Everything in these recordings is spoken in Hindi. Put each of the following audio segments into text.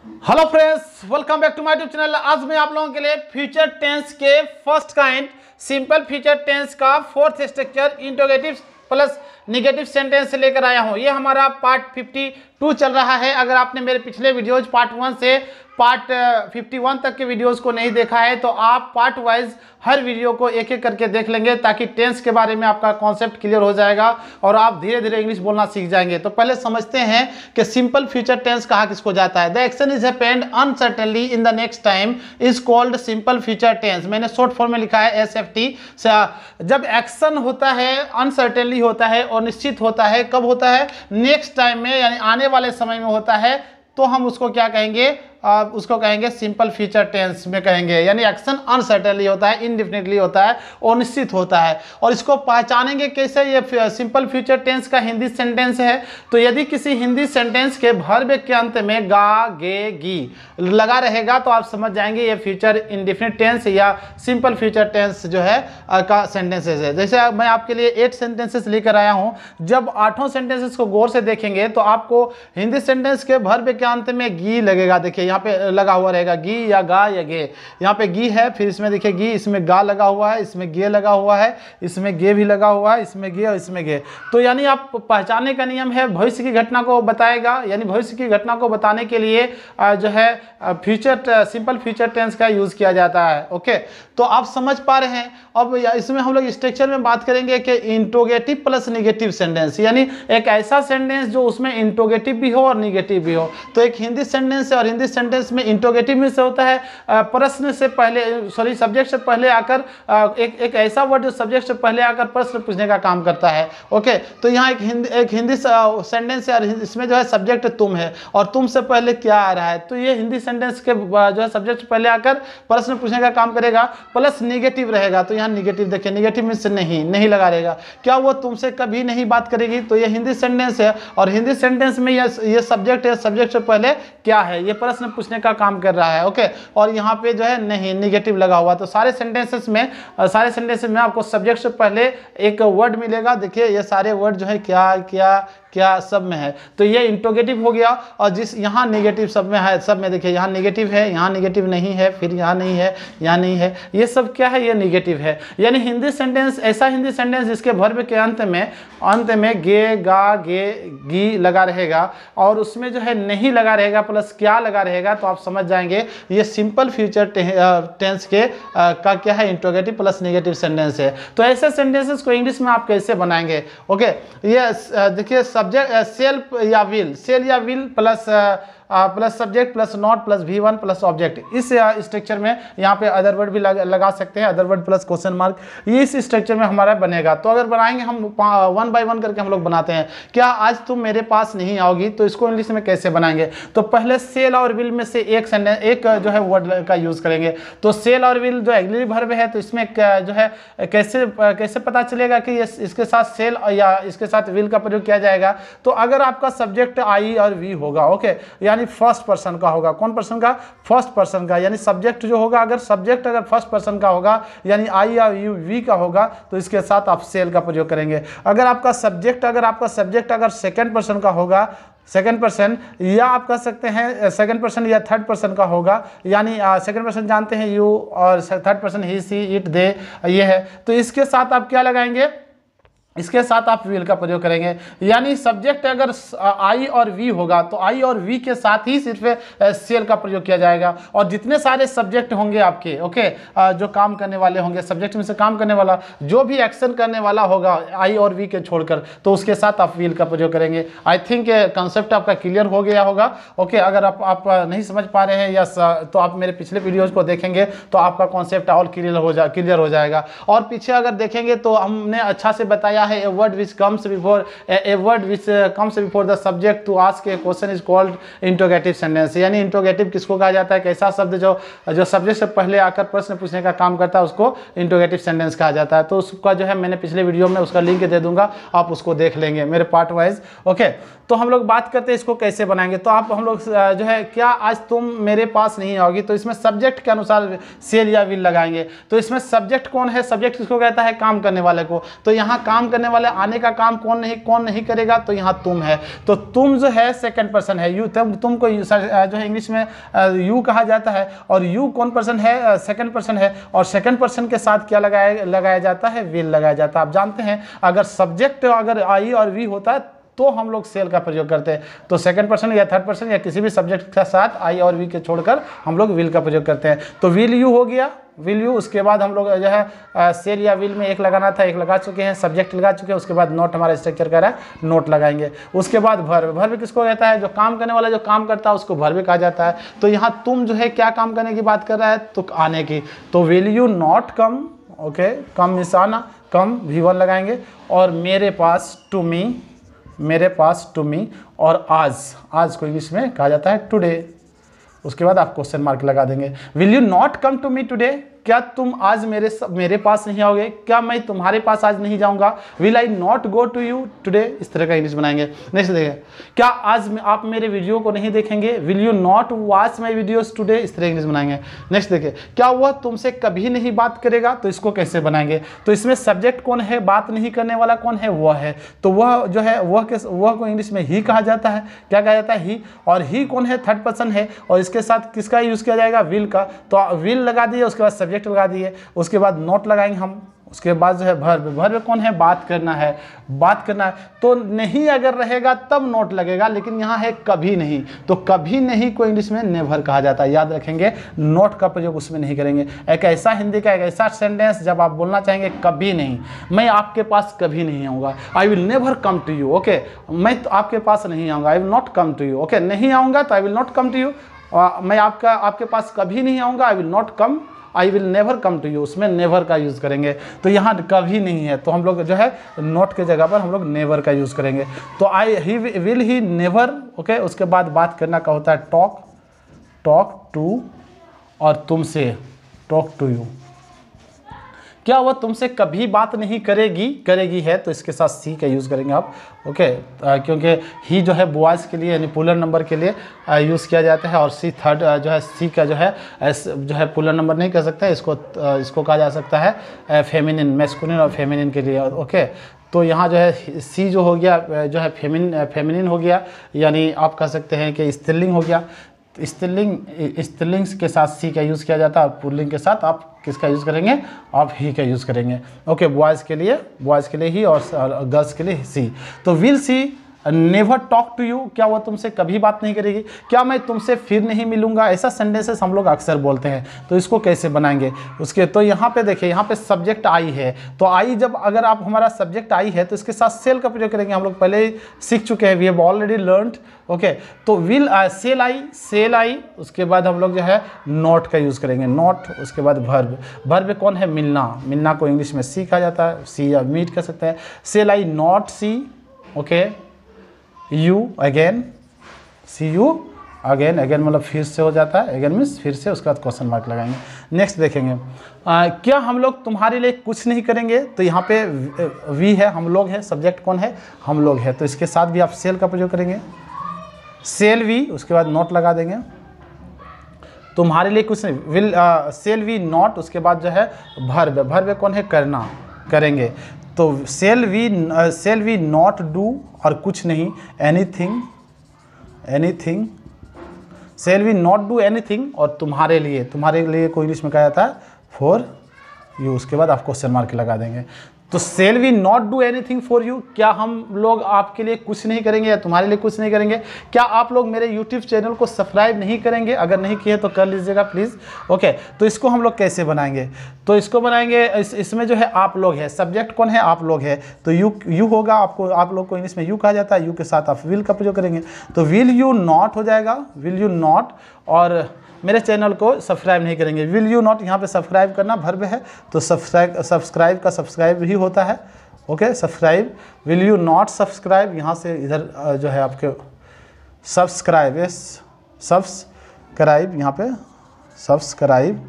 Hello friends, welcome back to my YouTube channel. आज मैं आप लोगों के लिए फ्यूचर टेंस के first kind simple future tense का fourth structure interrogative plus negative sentence से लेकर आया हूं। ये हमारा पार्ट 52 चल रहा है। अगर आपने मेरे पिछले वीडियोज पार्ट 1 से पार्ट 51 तक के वीडियोस को नहीं देखा है तो आप पार्ट वाइज हर वीडियो को एक एक करके देख लेंगे ताकि टेंस के बारे में आपका कॉन्सेप्ट क्लियर हो जाएगा और आप धीरे धीरे इंग्लिश बोलना सीख जाएंगे। तो पहले समझते हैं कि सिंपल फ्यूचर टेंस कहा किसको जाता है। The action is happened uncertainly in the next time is called simple future tense. मैंने शॉर्ट फॉर्म में लिखा है SFT। जब एक्शन होता है अनसर्टेनली होता है और निश्चित होता है, कब होता है? नेक्स्ट टाइम में, यानी आने वाले समय में होता है, तो हम उसको क्या कहेंगे? उसको कहेंगे सिंपल फ्यूचर टेंस में कहेंगे। यानी एक्शन अनसर्टेनली होता है, इनडेफिनेटली होता है और निश्चित होता है। और इसको पहचानेंगे कैसे? ये सिंपल फ्यूचर टेंस का हिंदी सेंटेंस है। तो यदि किसी हिंदी सेंटेंस के वर्ब के अंत में गा, गे, गी लगा रहेगा तो आप समझ जाएंगे ये फ्यूचर इंडेफिनिट टेंस या सिंपल फ्यूचर टेंस जो है का सेंटेंसेस है। जैसे मैं आपके लिए 8 सेंटेंसेस लेकर आया हूँ। जब 8 सेंटेंसेस को गौर से देखेंगे तो आपको हिंदी सेंटेंस के वर्ब के अंत में गी लगेगा। देखिए यहाँ पे लगा हुआ रहेगा गी या गा या गे। यहाँ पे गी है, फिर इसमें देखिए गी, इसमें गा लगा हुआ है, इसमें गे लगा हुआ है, इसमें गे भी लगा हुआ है, इसमें गे और इसमें गे। तो यानी आप पहचानने का नियम है, भविष्य की घटना को बताएगा। यानी भविष्य की घटना को बताने के लिए जो है सिंपल फ्यूचर टेंस का यूज किया जाता है। ओके, तो आप समझ पा रहे हैं। अब इसमें हम लोग स्ट्रक्चर में बात करेंगे कि इंट्रोगेटिव प्लस निगेटिव सेंटेंस, यानी एक ऐसा सेंटेंस जो उसमें इंट्रोगेटिव भी हो और निगेटिव भी हो। तो एक हिंदी सेंटेंस है और हिंदी सेंटेंस में इंट्रोगेटिव में से होता है प्रश्न से पहले, सब्जेक्ट से पहले आकर एक ऐसा वर्ड जो सब्जेक्ट से पहले आकर प्रश्न पूछने का काम करता है। ओके, तो यहाँ एक हिंदी सेंटेंस है और इसमें जो है सब्जेक्ट तुम है और तुम से पहले क्या आ रहा है। तो ये हिंदी सेंटेंस के जो है सब्जेक्ट से पहले आकर प्रश्न पूछने का काम करेगा। प्लस निगेटिव रहेगा, तो यहाँ निगेटिव देखिए, निगेटिव में से नहीं लगा रहेगा। क्या वो तुमसे कभी नहीं बात करेगी? तो ये हिंदी सेंटेंस है और हिंदी सेंटेंस में ये सब्जेक्ट है, सब्जेक्ट से पहले क्या है, ये प्रश्न पूछने का काम कर रहा है। ओके, और यहाँ पे जो है नहीं, निगेटिव लगा हुआ। तो सारे सेंटेंसेस में आपको सब्जेक्ट से पहले एक वर्ड मिलेगा। देखिए ये सारे वर्ड जो है क्या क्या क्या सब में है, तो ये इंट्रोगेटिव हो गया। और जिस यहाँ नेगेटिव सब में है, सब में देखिए यहाँ नेगेटिव है, यहाँ नेगेटिव नहीं है, फिर यहाँ नहीं है, यहाँ नहीं है, ये सब क्या है? ये नेगेटिव है। यानी हिंदी सेंटेंस, ऐसा हिंदी सेंटेंस जिसके वर्ब के अंत में गे, गा, गे, गी लगा रहेगा और उसमें जो है नहीं लगा रहेगा, प्लस क्या लगा रहेगा, तो आप समझ जाएंगे ये सिंपल फ्यूचर टेंस के का क्या है? इंट्रोगेटिव प्लस नेगेटिव सेंटेंस है। तो ऐसे सेंटेंसेस को इंग्लिश में आप कैसे बनाएंगे? ओके, ये देखिए सेल या will plus subject plus not plus V1 plus object. इस स्ट्रक्चर में यहाँ पे अदर वर्ड भी लगा सकते हैं, other word plus question mark, ये इस स्ट्रक्चर में हमारा बनेगा। तो अगर बनाएंगे हम 1 बाय 1 करके हम लोग बनाते हैं। क्या आज तुम मेरे पास नहीं आओगी? तो इसको इंग्लिश में कैसे बनाएंगे? तो पहले सेल और विल में से एक जो है वर्ड का यूज करेंगे। तो सेल और विल जो ऑक्सिलरी वर्ब है, तो इसमें जो है कैसे पता चलेगा कि ये इसके साथ सेल या इसके साथ विल का प्रयोग किया जाएगा? तो अगर आपका सब्जेक्ट आई और वी होगा, ओके, यानी फर्स्ट पर्सन का होगा। कौन पर्सन का? फर्स्ट पर्सन का। यानी सब्जेक्ट जो होगा, अगर फर्स्ट पर्सन का होगा यानी आई या वी का होगा, तो इसके साथ आप सेल का प्रयोग करेंगे। अगर आपका सब्जेक्ट अगर सेकंड पर्सन का होगा, सेकंड पर्सन, या आप कह सकते हैं सेकंड पर्सन या थर्ड पर्सन का होगा, यानी सेकंड पर्सन जानते हैं यू और third person he, she, it, they, ये है, तो इसके साथ आप क्या लगाएंगे? इसके साथ आप विल का प्रयोग करेंगे। यानी सब्जेक्ट अगर आई और वी होगा तो आई और वी के साथ ही सिर्फ सेल का प्रयोग किया जाएगा। और जितने सारे सब्जेक्ट होंगे आपके, ओके, जो काम करने वाले होंगे, सब्जेक्ट में से काम करने वाला जो भी एक्शन करने वाला होगा आई और वी के छोड़कर, तो उसके साथ आप विल का प्रयोग करेंगे। आई थिंक कंसेप्ट आपका क्लियर हो गया होगा। ओके, अगर आप नहीं समझ पा रहे हैं या तो आप मेरे पिछले वीडियोज को देखेंगे तो आपका कॉन्सेप्ट और क्लियर हो जाएगा। और पीछे अगर देखेंगे तो हमने अच्छा से बताया है, a word which comes before the subject to ask a question is called interrogative sentence। यानी इंट्रोगेटिव किसको कहा जाता है? कैसा शब्द जो सब्जेक्ट से पहले आकर प्रश्न पूछने का काम करता है, उसको इंट्रोगेटिव सेंटेंस कहा जाता है। तो उसका जो है मैंने पिछले वीडियो में उसका लिंक दे दूंगा, आप उसको देख लेंगे मेरे पार्ट वाइज। ओके, तो हम लोग बात करते हैं इसको कैसे बनाएंगे। तो हम लोग जो है क्या आज तुम मेरे पास नहीं आओगी, तो इसमें सब्जेक्ट के अनुसार सेल या विल लगाएंगे। तो इसमें सब्जेक्ट कौन है? सब्जेक्ट किसको कहता है? काम करने वाले को। तो यहाँ काम करने वाले, आने का काम कौन नहीं करेगा, तो यहाँ तुम है। तो तुम जो है सेकंड पर्सन है, यू, तुमको जो है इंग्लिश में यू कहा जाता है, और यू कौन पर्सन है, सेकंड पर्सन है, और सेकंड पर्सन के साथ क्या लगाया जाता है, विल लगाया जाता है। आप जानते हैं अगर सब्जेक्ट अगर आई और वी होता है तो हम लोग सेल का प्रयोग करते हैं। तो सेकंड पर्सन या थर्ड पर्सन या किसी भी सब्जेक्ट के साथ आई और वी के छोड़कर हम लोग विल का प्रयोग करते हैं। तो विल यू हो गया, विल यू। उसके बाद हम लोग जो है सेल या विल में एक लगाना था, एक लगा चुके हैं, सब्जेक्ट लगा चुके हैं। उसके बाद नोट हमारा स्ट्रक्चर कह रहा है, नोट लगाएंगे। उसके बाद वर्ब, वर्ब किसको कहता है, जो काम करने वाला जो काम करता है उसको वर्ब कहा जाता है। तो यहाँ तुम जो है क्या काम करने की बात कर रहा है, तो आने की। तो will you not come, okay, come miss आना, कम V1 लगाएंगे। और मेरे पास टू मी, मेरे पास टू मी, और आज, आज को इंग्लिश में कहा जाता है टुडे। उसके बाद आप क्वेश्चन मार्क लगा देंगे। Will you not come to me today, क्या तुम आज मेरे पास नहीं आओगे, क्या मैं तुम्हारे पास आज नहीं जाऊंगा। Will I not go to you today, इस तरह का इंग्लिश बनाएंगे। नेक्स्ट देखिए, क्या आज आप मेरे वीडियो को नहीं देखेंगे, will you not watch my videos today, इस तरह इंग्लिश बनाएंगे। नेक्स्ट देखिए, क्या वह तुमसे कभी नहीं बात करेगा, तो इसको कैसे बनाएंगे। तो इसमें सब्जेक्ट कौन है, बात नहीं करने वाला कौन है, वह है। तो वह जो है वह को इंग्लिश में ही कहा जाता है। क्या कहा जाता है, ही। और ही कौन है, थर्ड पर्सन है, और इसके साथ किसका यूज किया जाएगा, विल का। तो विल लगा दिए, उसके बाद सब्जेक्ट लगा दिए, उसके बाद नोट लगाएंगे हम। उसके बाद जो है वर्ब, वर्ब कौन है, बात करना है, बात करना है। तो नहीं अगर रहेगा तब नोट लगेगा, लेकिन यहाँ है कभी नहीं। तो कभी नहीं को इंग्लिश में नेवर कहा जाता है, याद रखेंगे। नोट का प्रयोग उसमें नहीं करेंगे। एक ऐसा हिंदी का एक ऐसा सेंटेंस जब आप बोलना चाहेंगे कभी नहीं, मैं आपके पास कभी नहीं आऊँगा, I will never come to you, okay, मैं तो आपके पास नहीं आऊँगा, I will not come to you, okay, नहीं आऊँगा तो I will not come to you, मैं आपके पास कभी नहीं आऊँगा, I will not come, I will never come to you, उसमें नेवर का यूज़ करेंगे। तो यहाँ कभी नहीं है, तो हम लोग जो है नॉट के जगह पर हम लोग नेवर का यूज़ करेंगे। तो I he will he never, okay. उसके बाद बात करना का होता है टॉक, टॉक टू, और तुमसे टॉक टू यू। क्या वह तुमसे कभी बात नहीं करेगी, करेगी है, तो इसके साथ सी का यूज़ करेंगे आप, ओके। क्योंकि ही जो है बॉयज़ के लिए यानी पुलर नंबर के लिए यूज़ किया जाता है, और सी थर्ड जो है सी का जो है पुलर नंबर नहीं कह सकते, इसको कहा जा सकता है फेमिनिन, मैस्कुलिन और फेमिनिन के लिए, ओके। तो यहाँ जो है सी जो हो गया जो है फेमिनिन हो गया, यानी आप कह सकते हैं कि स्त्रीलिंग हो गया। स्त्रीलिंग के साथ सी का यूज़ किया जाता है, और पुल्लिंग के साथ आप किसका यूज़ करेंगे, आप ही का यूज़ करेंगे, ओके। बॉयज़ के लिए ही, और गर्ल्स के लिए सी। तो will she never talk to you, क्या वो तुमसे कभी बात नहीं करेगी, क्या मैं तुमसे फिर नहीं मिलूंगा, ऐसा सेंटेंसेस हम लोग अक्सर बोलते हैं। तो इसको कैसे बनाएंगे उसके, तो यहाँ पे देखिए, यहाँ पे सब्जेक्ट आई है, तो आई जब अगर आप हमारा सब्जेक्ट आई है तो इसके साथ सेल का प्रयोग करेंगे। हम लोग पहले ही सीख चुके हैं, we have already learned, okay. तो विल सेल आई, उसके बाद हम लोग जो है नॉट का यूज़ करेंगे, नॉट। उसके बाद वर्ब, वर्ब कौन है, मिलना, मिलना को इंग्लिश में सी कहा जाता है, सी या मीट कह सकते हैं। Shall I not see, okay. You again, see you again, again मतलब फिर से हो जाता है, अगेन मीन्स फिर से, उसके बाद क्वेश्चन मार्क लगाएंगे। नेक्स्ट देखेंगे, क्या हम लोग तुम्हारे लिए कुछ नहीं करेंगे, तो यहाँ पे वी है, हम लोग है, सब्जेक्ट कौन है, हम लोग है, तो इसके साथ भी आप सेल का प्रयोग करेंगे, सेल वी, उसके बाद नॉट लगा देंगे। तुम्हारे लिए कुछ नहीं, विल सेल वी नॉट, उसके बाद जो है वर्ब, वर्ब कौन है, करना, करेंगे। तो सेल वी नॉट डू, और कुछ नहीं, anything, anything, shall we not do anything, और तुम्हारे लिए को इंग्लिश में कहा जाता है फॉर यू, उसके बाद आप क्वेश्चन मार्क लगा देंगे। तो shall we not do anything for you, क्या हम लोग आपके लिए कुछ नहीं करेंगे या तुम्हारे लिए कुछ नहीं करेंगे। क्या आप लोग मेरे यूट्यूब चैनल को सब्सक्राइब नहीं करेंगे, अगर नहीं किए तो कर लीजिएगा प्लीज़, ओके। तो इसको हम लोग कैसे बनाएंगे, तो इसको बनाएंगे, इसमें जो है आप लोग है, सब्जेक्ट कौन है, आप लोग है, तो यू होगा, आप लोग को इंग्लिश में यू कहा जाता है, यू के साथ आप विल का प्रयोग करेंगे। तो विल यू नॉट हो जाएगा, विल यू नॉट, और मेरे चैनल को सब्सक्राइब नहीं करेंगे, विल यू नॉट, यहाँ पे सब्सक्राइब करना वर्ब है, तो सब्सक्राइब का सब्सक्राइब ही होता है, okay. Subscribe, will you not subscribe, यहाँ से इधर जो है आपके सब्सक्राइब, यस सब्सक्राइब, यहाँ पे subscribe,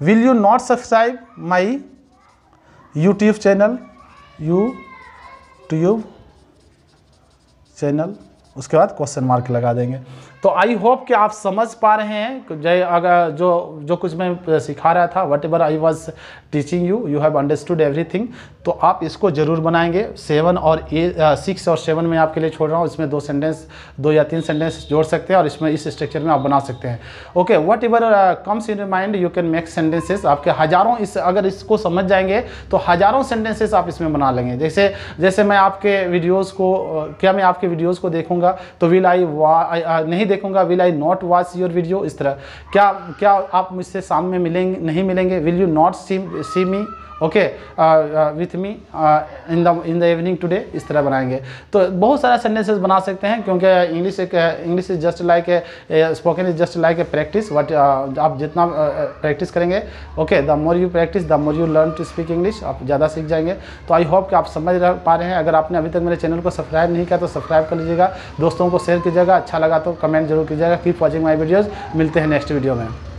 will you not subscribe my YouTube channel, YouTube channel, उसके बाद क्वेश्चन मार्क लगा देंगे। तो आई होप कि आप समझ पा रहे हैं, अगर जो कुछ मैं सिखा रहा था, what ever I was teaching you, you have understood everything. तो आप इसको ज़रूर बनाएंगे। 7 और 6 और 7 में आपके लिए छोड़ रहा हूँ, इसमें 2 या 3 सेंटेंस जोड़ सकते हैं और इसमें इस स्ट्रक्चर में आप बना सकते हैं। Okay, what ever comes in your mind you can make sentences. आपके हज़ारों अगर इसको समझ जाएंगे तो हज़ारों सेंटेंसेस आप इसमें बना लेंगे। जैसे मैं आपके वीडियोज़ को क्या मैं आपके वीडियोज़ को देखूंगा तो विल आई नहीं देखूंगा, will I not watch your video. इस तरह क्या आप मुझसे सामने मिलेंगे नहीं मिलेंगे, will you not see me okay with me in the evening today. इस तरह बनाएंगे तो बहुत सारा सेंटेंसेस बना सकते हैं, क्योंकि English is just like spoken is just like a practice. But आप जितना प्रैक्टिस करेंगे, okay, the more you practice the more you learn to speak English, आप ज़्यादा सीख जाएंगे। तो आई होप कि आप समझ पा रहे हैं। अगर आपने अभी तक मेरे चैनल को सब्सक्राइब नहीं किया तो सब्सक्राइब कर लीजिएगा, दोस्तों को शेयर कीजिएगा, अच्छा लगा तो कमेंट जरूर कीजिएगा। Keep watching my videos. मिलते हैं नेक्स्ट वीडियो में।